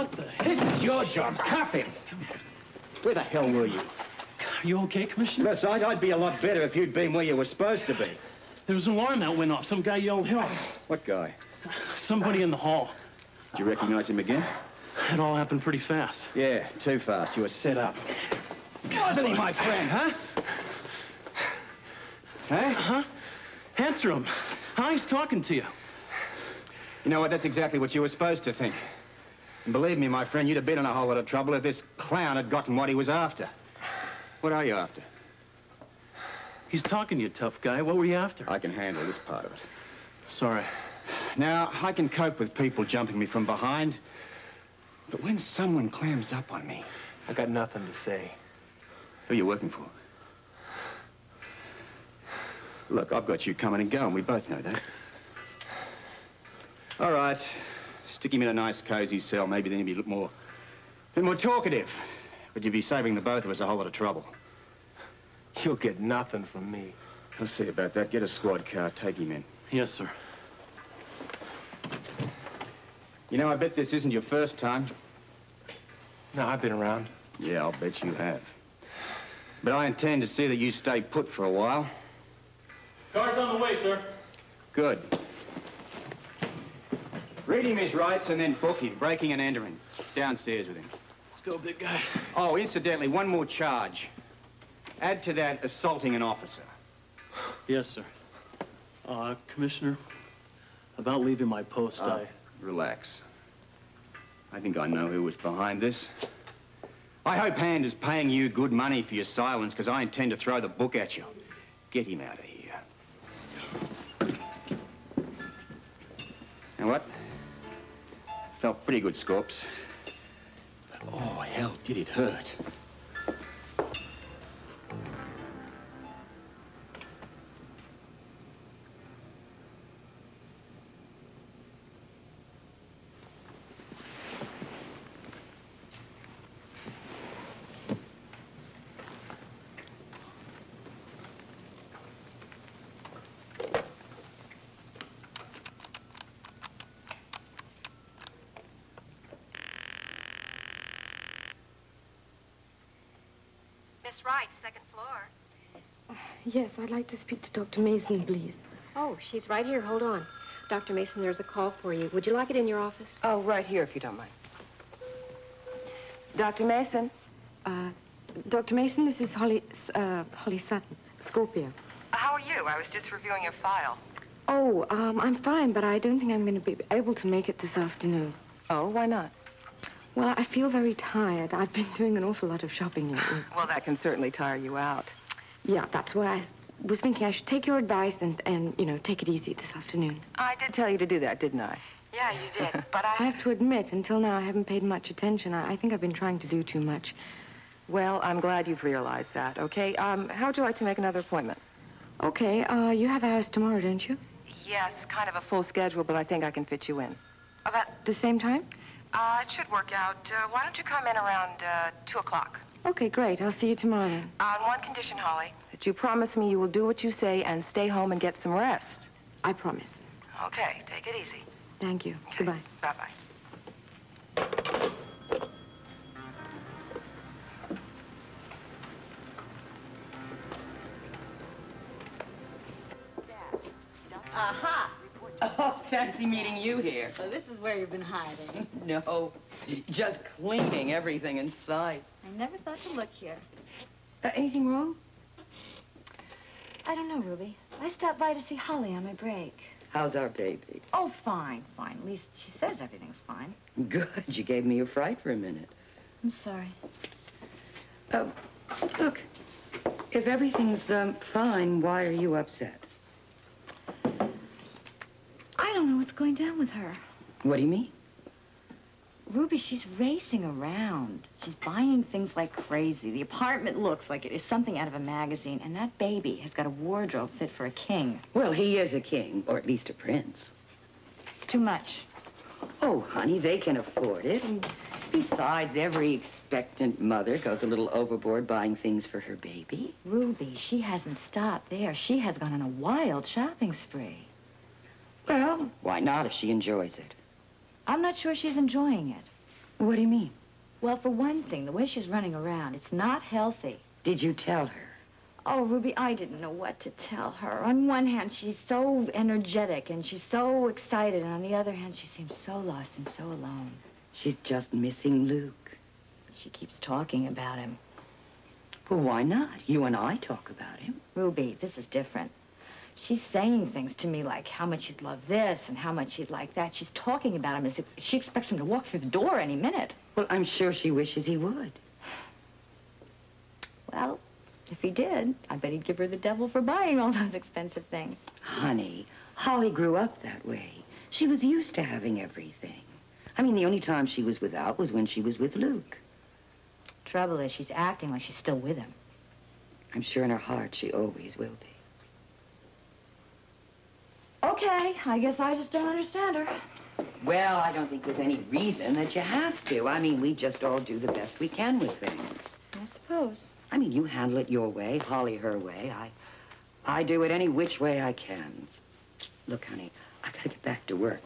what the hell? This is your job. Cuff him. Where the hell were you? Are you okay, Commissioner? Yes, I'd be a lot better if you'd been where you were supposed to be. There was an alarm that went off. Some guy yelled help. What guy? Somebody in the hall. Did you recognize him again? It all happened pretty fast. Yeah, too fast. You were set up. Wasn't he, my friend, huh? Huh? Huh? Answer him. Huh? He's talking to you. You know what? That's exactly what you were supposed to think. And believe me, my friend, you'd have been in a whole lot of trouble if this clown had gotten what he was after. What are you after? He's talking to you, tough guy. What were you after? I can handle this part of it. Sorry. Now, I can cope with people jumping me from behind, but when someone clams up on me... I got nothing to say. Who are you working for? Look, I've got you coming and going. We both know that. All right. Stick him in a nice, cozy cell. Maybe then he'd be a bit more talkative. But you'd be saving the both of us a whole lot of trouble. You'll get nothing from me. I'll see about that. Get a squad car. Take him in. Yes, sir. You know, I bet this isn't your first time. No, I've been around. Yeah, I'll bet you have. But I intend to see that you stay put for a while. Car's on the way, sir. Good. Read him his rights and then book him, breaking and entering. Downstairs with him. Let's go, big guy. Oh, incidentally, one more charge. Add to that assaulting an officer. Yes, sir. Commissioner, about leaving my post, Relax. I think I know who was behind this. I hope Hand is paying you good money for your silence, because I intend to throw the book at you. Get him out of here. Now what? Felt pretty good, Scorps. Oh, hell, did it hurt. Miss Wright, second floor. Yes, I'd like to speak to Dr. Mason, please. Oh, she's right here. Hold on. Dr. Mason, there's a call for you. Would you like it in your office? Oh, right here, if you don't mind. Dr. Mason? Dr. Mason, this is Holly Sutton, Scorpio. How are you? I was just reviewing your file. Oh, I'm fine, but I don't think I'm going to be able to make it this afternoon. Oh, why not? Well, I feel very tired. I've been doing an awful lot of shopping lately. Well, that can certainly tire you out. Yeah, that's why I was thinking I should take your advice and you know, take it easy this afternoon. I did tell you to do that, didn't I? Yeah, you did. But I have to admit, until now, I haven't paid much attention. I think I've been trying to do too much. Well, I'm glad you've realized that, okay? How would you like to make another appointment? Okay, you have hours tomorrow, don't you? Yes, kind of a full schedule, but I think I can fit you in. About the same time? It should work out. Why don't you come in around 2 o'clock? Okay, great. I'll see you tomorrow then. On one condition, Holly, that you promise me you will do what you say and stay home and get some rest. I promise. Okay, take it easy. Thank you. Okay. Goodbye. Bye-bye. Aha! Oh, fancy meeting you here. So this is where you've been hiding. No, just cleaning everything in sight. I never thought to look here. Anything wrong? I don't know, Ruby. I stopped by to see Holly on my break. How's our baby? Oh, fine, fine. At least she says everything's fine. Good. You gave me a fright for a minute. I'm sorry. Look, if everything's fine, why are you upset? I don't know what's going down with her. What do you mean? Ruby, she's racing around. She's buying things like crazy. The apartment looks like it is something out of a magazine, and that baby has got a wardrobe fit for a king. Well, he is a king, or at least a prince. It's too much. Oh, honey, they can afford it. And besides, every expectant mother goes a little overboard buying things for her baby. Ruby, she hasn't stopped there. She has gone on a wild shopping spree. Well, why not if she enjoys it? I'm not sure she's enjoying it. What do you mean? Well, for one thing, the way she's running around, it's not healthy. Did you tell her? Oh, Ruby, I didn't know what to tell her. On one hand, she's so energetic and she's so excited, and on the other hand, she seems so lost and so alone. She's just missing Luke. She keeps talking about him. Well, why not? You and I talk about him. Ruby, this is different. She's saying things to me like how much she'd love this and how much she'd like that. She's talking about him as if she expects him to walk through the door any minute. Well, I'm sure she wishes he would. Well, if he did, I bet he'd give her the devil for buying all those expensive things. Honey, Holly grew up that way. She was used to having everything. I mean, the only time she was without was when she was with Luke. Trouble is, she's acting like she's still with him. I'm sure in her heart she always will be. Okay, I guess I just don't understand her. Well, I don't think there's any reason that you have to. I mean, we just all do the best we can with things. I suppose. I mean, you handle it your way, Holly her way. I do it any which way I can. Look, honey, I gotta get back to work.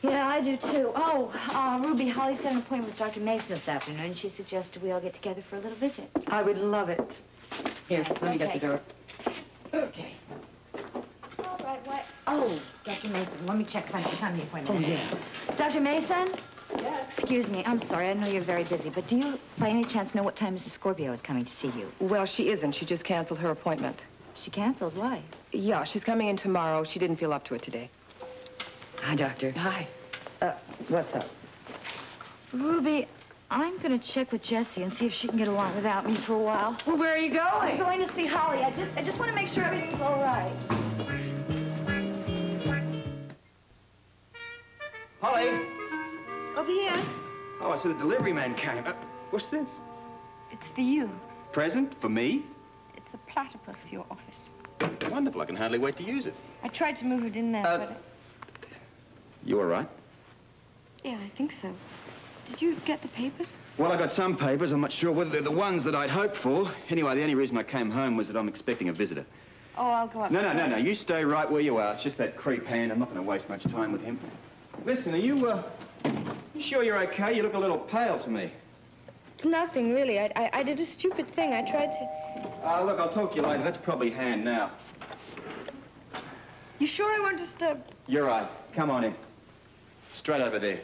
Yeah, I do too. Oh, Ruby, Holly set an appointment with Dr. Mason this afternoon. She suggested we all get together for a little visit. I would love it. Here, let me get the door. Okay. All right, what? Oh, Dr. Mason, let me check what time the appointment is. Yeah. Dr. Mason? Yes? Excuse me, I'm sorry. I know you're very busy, but do you, by any chance, know what time Mrs. Scorpio is coming to see you? Well, she isn't. She just canceled her appointment. She canceled? Why? Yeah, she's coming in tomorrow. She didn't feel up to it today. Hi, Doctor. Hi. What's up? Ruby, I'm going to check with Jessie and see if she can get along without me for a while. Well, where are you I'm going? going to see Holly. I just want to make sure everything's all right. Holly! Over here. Oh, I saw the delivery man came. What's this? It's for you. Present for me? It's a platypus for your office. Wonderful. I can hardly wait to use it. I tried to move it in there, but... You all right? Yeah, I think so. Did you get the papers? Well, I got some papers. I'm not sure whether they're the ones that I'd hoped for. Anyway, the only reason I came home was that I'm expecting a visitor. Oh, I'll go up. No. You stay right where you are. It's just that creep hand. I'm not going to waste much time with him. Listen, are you sure you're okay? You look a little pale to me. It's nothing, really. I did a stupid thing. I tried to... Look, I'll talk to you later. That's probably hand now. You sure I won't disturb... You're right. Come on in. Straight over there.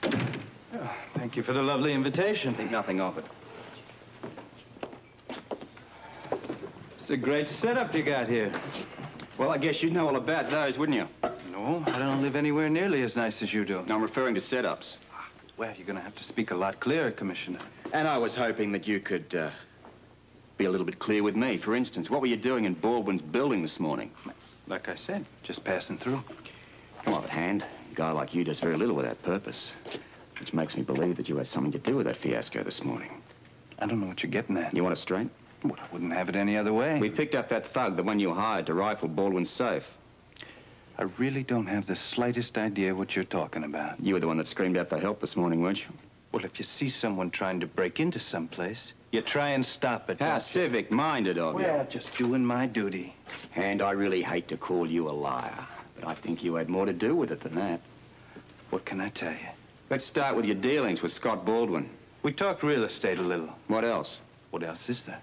Oh, thank you for the lovely invitation. Think nothing of it. It's a great setup you got here. Well, I guess you'd know all about those, wouldn't you? No, I don't live anywhere nearly as nice as you do. No, I'm referring to setups. Well, you're going to have to speak a lot clearer, Commissioner. And I was hoping that you could be a little bit clear with me. For instance, what were you doing in Baldwin's building this morning? Like I said, just passing through. Come on, Hand. A guy like you does very little without purpose. Which makes me believe that you had something to do with that fiasco this morning. I don't know what you're getting at. You want it straight? Well, I wouldn't have it any other way. We picked up that thug, the one you hired to rifle Baldwin's safe. I really don't have the slightest idea what you're talking about. You were the one that screamed out for help this morning, weren't you? Well, if you see someone trying to break into someplace, you try and stop it. How don't you? civic-minded of you. Well, just doing my duty. And I really hate to call you a liar, but I think you had more to do with it than that. What can I tell you? Let's start with your dealings with Scott Baldwin. We talked real estate a little. What else? What else is there?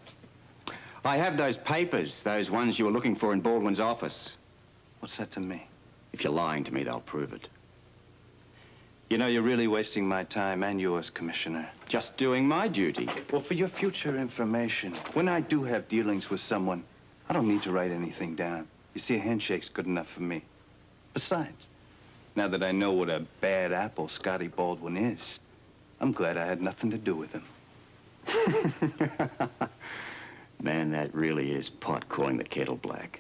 I have those papers, those ones you were looking for in Baldwin's office. What's that to me? If you're lying to me, they'll prove it. You know, you're really wasting my time and yours, Commissioner. Just doing my duty. Well, for your future information, when I do have dealings with someone, I don't need to write anything down. You see, a handshake's good enough for me. Besides, now that I know what a bad apple Scotty Baldwin is, I'm glad I had nothing to do with him. Man, that really is pot calling the kettle black.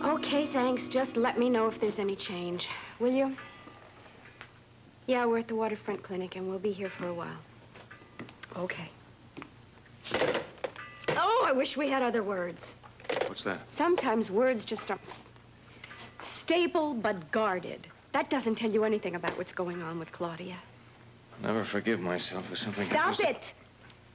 Okay, thanks. Just let me know if there's any change. Will you? Yeah, we're at the waterfront clinic, and we'll be here for a while. Okay. Oh, I wish we had other words. What's that? Sometimes words just are stable but guarded. That doesn't tell you anything about what's going on with Claudia. I'll never forgive myself for something... Stop it!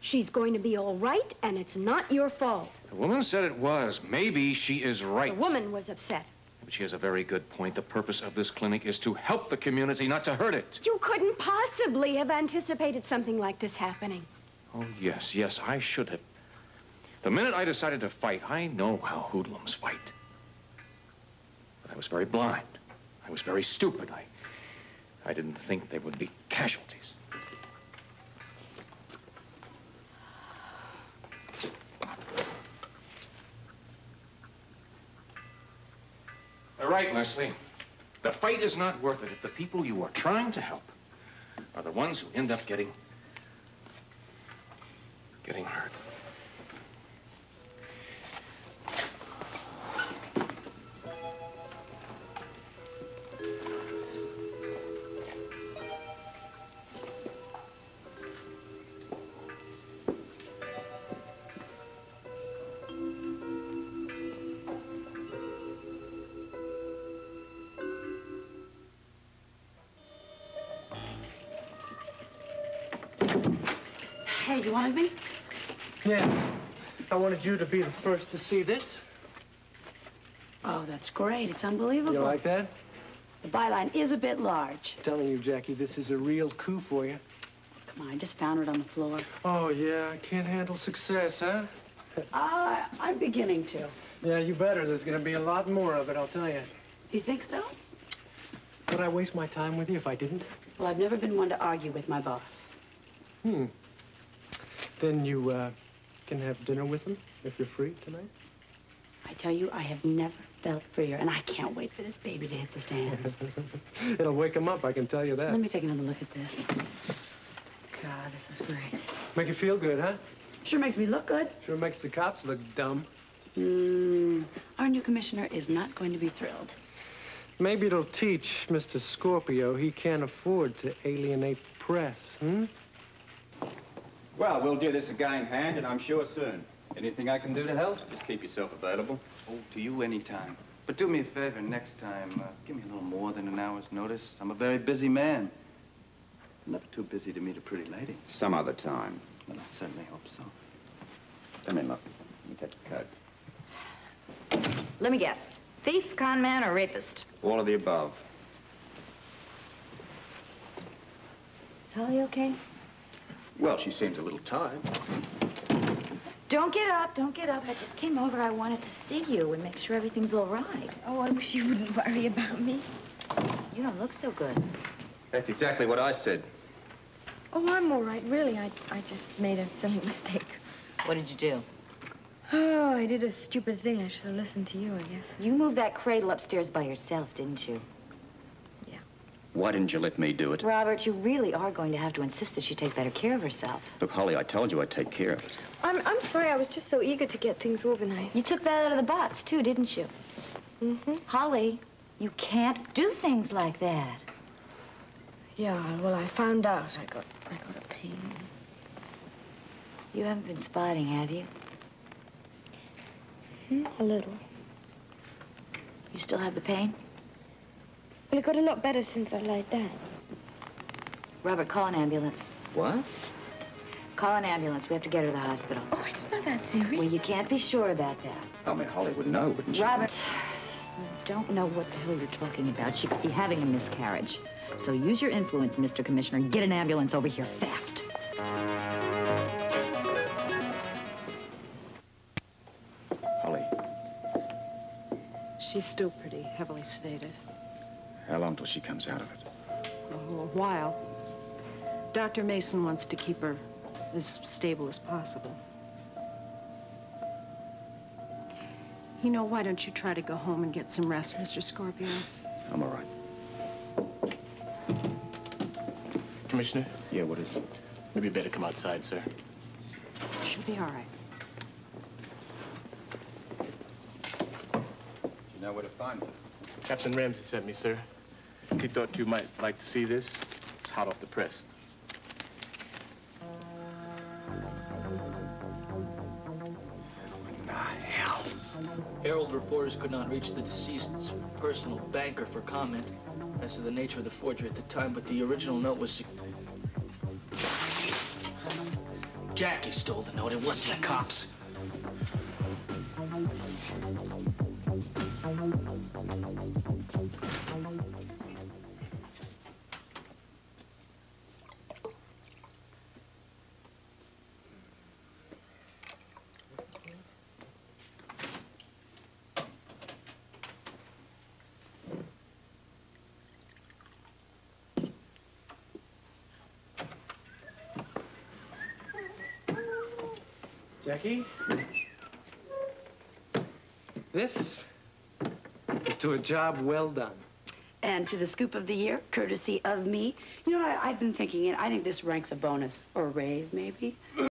She's going to be all right, and it's not your fault. The woman said it was. Maybe she is right. The woman was upset. But she has a very good point. The purpose of this clinic is to help the community, not to hurt it. You couldn't possibly have anticipated something like this happening. Oh, yes, yes, I should have. The minute I decided to fight, I know how hoodlums fight. But I was very blind. I was very stupid. I didn't think there would be casualties. All right, Leslie. The fight is not worth it if the people you are trying to help are the ones who end up getting hurt. Hey, you wanted me? Yeah. I wanted you to be the first to see this. Oh, that's great. It's unbelievable. You like that? The byline is a bit large. I'm telling you, Jackie, this is a real coup for you. Come on, I just found it on the floor. Oh, yeah. I can't handle success, huh? I'm beginning to. Yeah, you better. There's going to be a lot more of it, I'll tell you. You think so? Would I waste my time with you if I didn't? Well, I've never been one to argue with my boss. Then you, can have dinner with him if you're free tonight? I tell you, I have never felt freer, and I can't wait for this baby to hit the stands. It'll wake him up, I can tell you that. Let me take another look at this. God, this is great. Make you feel good, huh? Sure makes me look good. Sure makes the cops look dumb. Our new commissioner is not going to be thrilled. Maybe it'll teach Mr. Scorpio he can't afford to alienate the press, Well, we'll do this again, Hand, and I'm sure soon. Anything I can do to help? Just keep yourself available. Oh, to you anytime. But do me a favor next time. Give me a little more than an hour's notice. I'm a very busy man. Never too busy to meet a pretty lady. Some other time. Well, I certainly hope so. Come in, look. Let me take the coat. Let me guess. Thief, con man, or rapist? All of the above. Is Holly okay? Well, she seems a little tired. Don't get up, don't get up. I just came over. I wanted to see you and make sure everything's all right. Oh, I wish you wouldn't worry about me. You don't look so good. That's exactly what I said. Oh, I'm all right, really. I just made a silly mistake. What did you do? Oh, I did a stupid thing. I should have listened to you, I guess. You moved that cradle upstairs by yourself, didn't you? Yeah. Why didn't you let me do it? Robert, you really are going to have to insist that she take better care of herself. Look, Holly, I told you I'd take care of it. I'm sorry. I was just so eager to get things organized. You took that out of the box, too, didn't you? Mm-hmm. Holly, you can't do things like that. Yeah, well, I found out. I got a pain. You haven't been spotting, have you? A little. You still have the pain? Well, it got a lot better since I lied down. Robert, call an ambulance. What? Call an ambulance. We have to get her to the hospital. Oh, it's not that serious. Well, you can't be sure about that. I mean, Holly would know, wouldn't she? Robert, you don't know what the hell you're talking about. She could be having a miscarriage. So use your influence, Mr. Commissioner, and get an ambulance over here fast. Holly, She's still pretty heavily sedated. how long till she comes out of it? A while. Dr. Mason wants to keep her as stable as possible. You know, why don't you try to go home and get some rest, Mr. Scorpio? I'm all right. Commissioner, Yeah, what is it? maybe you better come outside, sir. She'll be all right. You know where to find her? Captain Ramsey sent me, sir. He thought you might like to see this. It's hot off the press. Herald reporters could not reach the deceased's personal banker for comment as to the nature of the forgery at the time, but the original note was... Jackie stole the note. It wasn't the cops. Jackie? This is to a job well done. And to the scoop of the year, courtesy of me. You know, I've been thinking, and I think this ranks a bonus, or a raise, maybe.